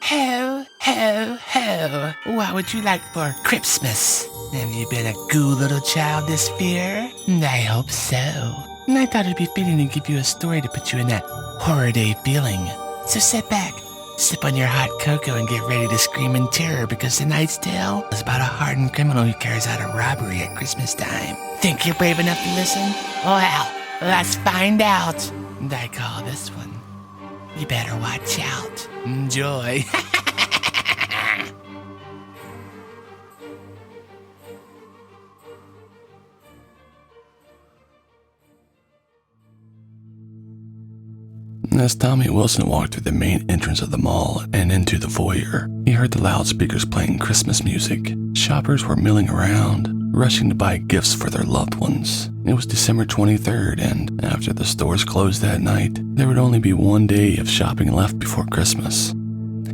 Ho, ho, ho. What would you like for Christmas? Have you been a good little child this year? I hope so. And I thought it'd be fitting to give you a story to put you in that horror day feeling. So sit back, sip on your hot cocoa, and get ready to scream in terror because tonight's tale is about a hardened criminal who carries out a robbery at Christmas time. Think you're brave enough to listen? Well, let's find out. And I call this one, You Better Watch Out. Enjoy. As Tommy Wilson walked through the main entrance of the mall and into the foyer, he heard the loudspeakers playing Christmas music. Shoppers were milling around, rushing to buy gifts for their loved ones. It was December 23rd, and after the stores closed that night, there would only be one day of shopping left before Christmas.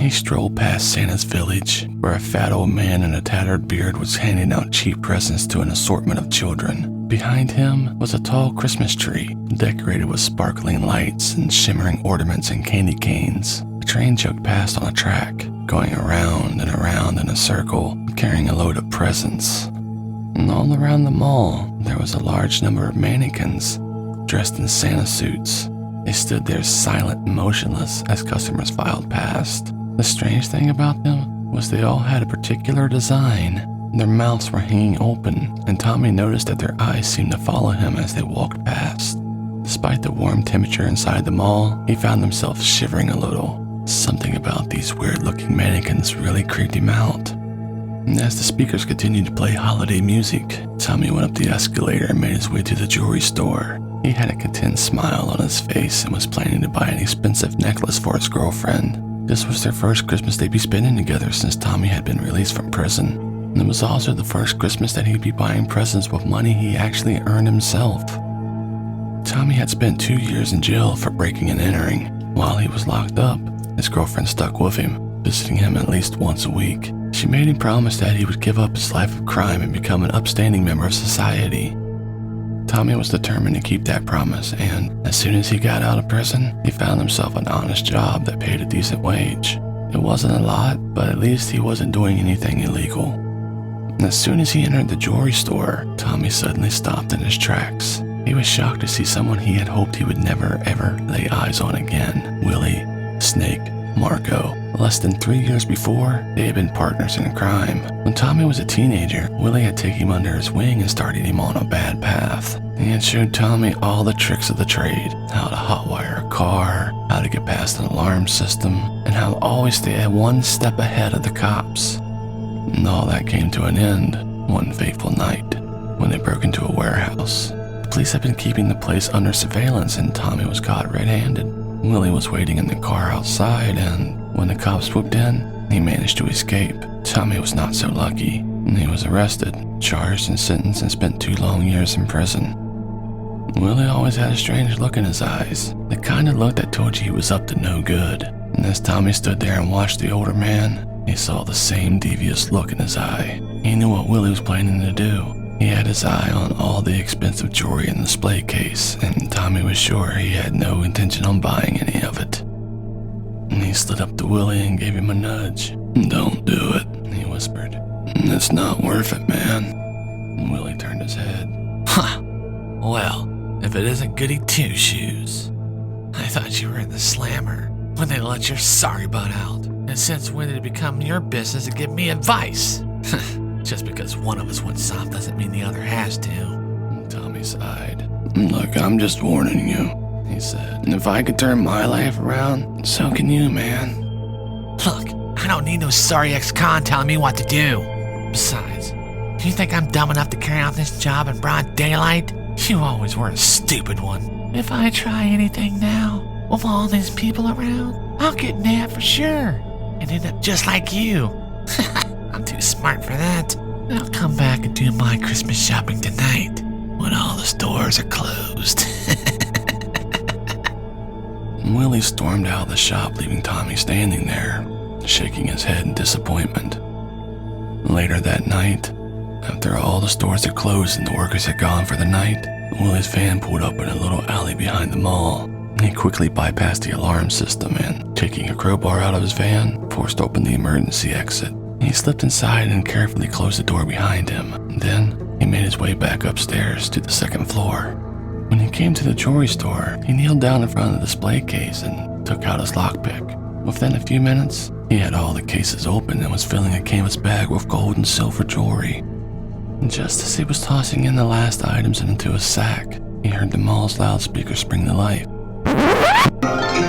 He strolled past Santa's village, where a fat old man in a tattered beard was handing out cheap presents to an assortment of children. Behind him was a tall Christmas tree, decorated with sparkling lights and shimmering ornaments and candy canes. A train chugged past on a track, going around and around in a circle, carrying a load of presents. And all around the mall, there was a large number of mannequins, dressed in Santa suits. They stood there silent and motionless as customers filed past. The strange thing about them was they all had a particular design. Their mouths were hanging open, and Tommy noticed that their eyes seemed to follow him as they walked past. Despite the warm temperature inside the mall, he found himself shivering a little. Something about these weird-looking mannequins really creeped him out. And as the speakers continued to play holiday music, Tommy went up the escalator and made his way to the jewelry store. He had a content smile on his face and was planning to buy an expensive necklace for his girlfriend. This was their first Christmas they'd be spending together since Tommy had been released from prison. And it was also the first Christmas that he'd be buying presents with money he actually earned himself. Tommy had spent 2 years in jail for breaking and entering. While he was locked up, his girlfriend stuck with him, visiting him at least once a week. She made him promise that he would give up his life of crime and become an upstanding member of society. Tommy was determined to keep that promise, and as soon as he got out of prison, he found himself an honest job that paid a decent wage. It wasn't a lot, but at least he wasn't doing anything illegal. And as soon as he entered the jewelry store, Tommy suddenly stopped in his tracks. He was shocked to see someone he had hoped he would never ever lay eyes on again. Willie, Snake, Marco. Less than 3 years before, they had been partners in crime. When Tommy was a teenager, Willie had taken him under his wing and started him on a bad path. He had showed Tommy all the tricks of the trade, how to hotwire a car, how to get past an alarm system, and how to always stay one step ahead of the cops. And all that came to an end one fateful night when they broke into a warehouse. The police had been keeping the place under surveillance, and Tommy was caught red-handed. Willie was waiting in the car outside, and when the cops swooped in, he managed to escape. Tommy was not so lucky, and he was arrested, charged and sentenced, and spent 2 long years in prison. Willie always had a strange look in his eyes, the kind of look that told you he was up to no good. And as Tommy stood there and watched the older man, he saw the same devious look in his eye. He knew what Willie was planning to do. He had his eye on all the expensive jewelry in the display case, and Tommy was sure he had no intention on buying any of it. And he slid up to Willie and gave him a nudge. "Don't do it," he whispered. "It's not worth it, man." And Willie turned his head. Huh. Well, if it isn't Goody Two-Shoes. I thought you were in the slammer when they let your sorry butt out. And since when did it become your business to give me advice? Just because one of us went soft doesn't mean the other has to. And Tommy sighed. "Look, I'm just warning you," he said. "And if I could turn my life around, so can you, man." Look, I don't need no sorry ex-con telling me what to do. Besides, do you think I'm dumb enough to carry out this job in broad daylight? You always were a stupid one. If I try anything now, with all these people around, I'll get nabbed for sure and end up just like you. I'm too smart for that. I'll come back and do my Christmas shopping tonight when all the stores are closed. Willie stormed out of the shop, leaving Tommy standing there, shaking his head in disappointment. Later that night, after all the stores had closed and the workers had gone for the night, Willie's van pulled up in a little alley behind the mall. He quickly bypassed the alarm system and, taking a crowbar out of his van, forced open the emergency exit. He slipped inside and carefully closed the door behind him. Then, he made his way back upstairs to the second floor. When he came to the jewelry store, he kneeled down in front of the display case and took out his lockpick. Within a few minutes, he had all the cases open and was filling a canvas bag with gold and silver jewelry. Just as he was tossing in the last items into a sack, he heard the mall's loudspeaker spring to life.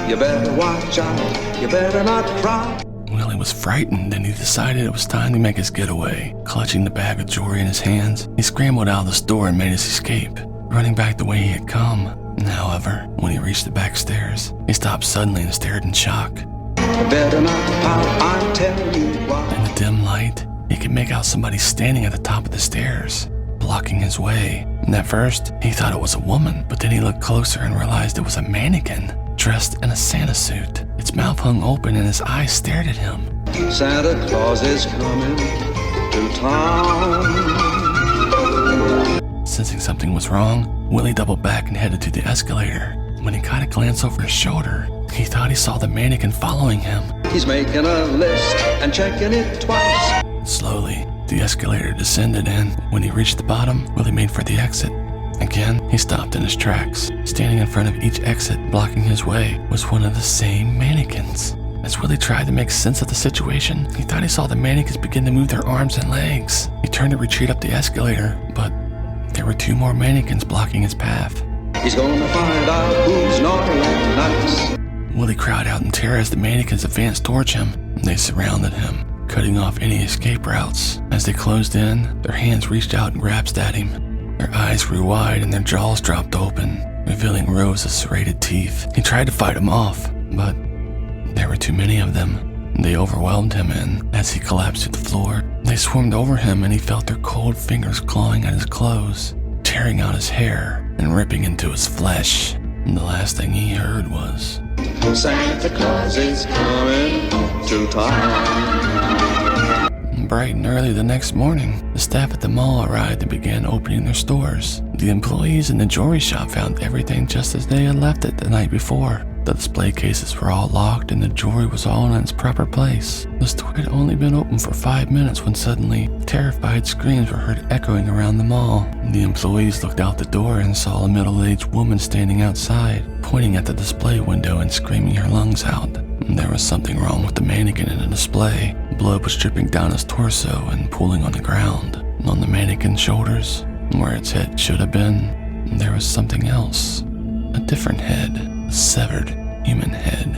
You better watch out, you better not cry. Willie was frightened and he decided it was time to make his getaway. Clutching the bag of jewelry in his hands, he scrambled out of the store and made his escape, running back the way he had come. However, when he reached the back stairs, he stopped suddenly and stared in shock. You better not pout, I'm telling you why. In the dim light, he could make out somebody standing at the top of the stairs, blocking his way. And at first, he thought it was a woman, but then he looked closer and realized it was a mannequin, dressed in a Santa suit. Its mouth hung open and his eyes stared at him. Santa Claus is coming to town. Sensing something was wrong, Willie doubled back and headed to the escalator. When he caught a glance over his shoulder, he thought he saw the mannequin following him. He's making a list and checking it twice. Slowly, the escalator descended and, when he reached the bottom, Willie made for the exit. Again, he stopped in his tracks. Standing in front of each exit, blocking his way, was one of the same mannequins. As Willie tried to make sense of the situation, he thought he saw the mannequins begin to move their arms and legs. He turned to retreat up the escalator, but there were two more mannequins blocking his path. He's gonna find out who's naughty and nice. Willie cried out in terror as the mannequins advanced towards him. They surrounded him, cutting off any escape routes. As they closed in, their hands reached out and grasped at him. Their eyes grew wide and their jaws dropped open, revealing rows of serrated teeth. He tried to fight them off, but there were too many of them. They overwhelmed him, and as he collapsed to the floor, they swarmed over him and he felt their cold fingers clawing at his clothes, tearing out his hair and ripping into his flesh. And the last thing he heard was, Santa Claus is coming to town. Bright and early the next morning, the staff at the mall arrived and began opening their stores. The employees in the jewelry shop found everything just as they had left it the night before. The display cases were all locked and the jewelry was all in its proper place. The store had only been open for 5 minutes when suddenly, terrified screams were heard echoing around the mall. The employees looked out the door and saw a middle-aged woman standing outside, pointing at the display window and screaming her lungs out. There was something wrong with the mannequin in the display. Blood was dripping down his torso and pooling on the ground. And on the mannequin's shoulders, where its head should have been, there was something else. A different head. A severed human head.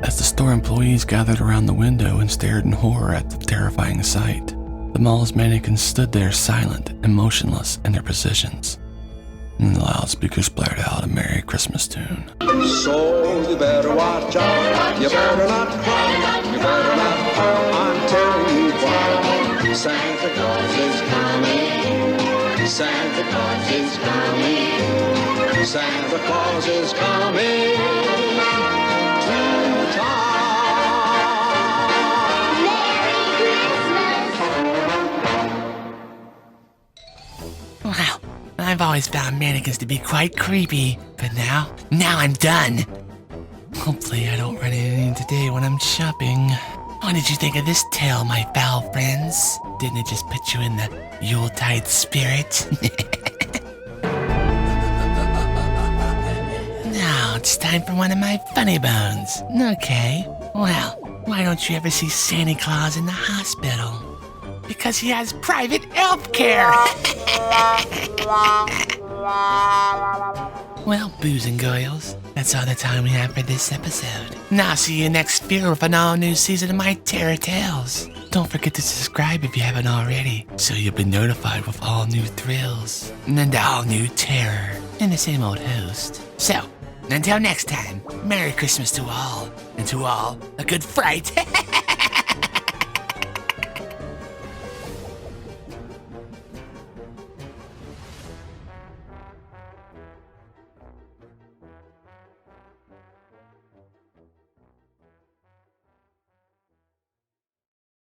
As the store employees gathered around the window and stared in horror at the terrifying sight, the mall's mannequins stood there silent and motionless in their positions. And the loudspeakers blared out a Merry Christmas tune. So you better watch out, you better not cry, you better not pout, I'm telling you why. Santa Claus is coming, Santa Claus is coming, Santa Claus is coming to town. Wow, I've always found mannequins to be quite creepy, but now I'm done. Hopefully I don't run into any today when I'm shopping. What did you think of this tale, my foul friends? Didn't it just put you in the Yuletide spirit? Now it's time for one of my funny bones. Okay, well, why don't you ever see Santa Claus in the hospital? Because he has private health care. Well, boos and girls, that's all the time we have for this episode. Now see you next year with an all-new season of my Terror Tales. Don't forget to subscribe if you haven't already, so you'll be notified with all new thrills and all new terror and the same old host. So, until next time, Merry Christmas to all, and to all, a good fright.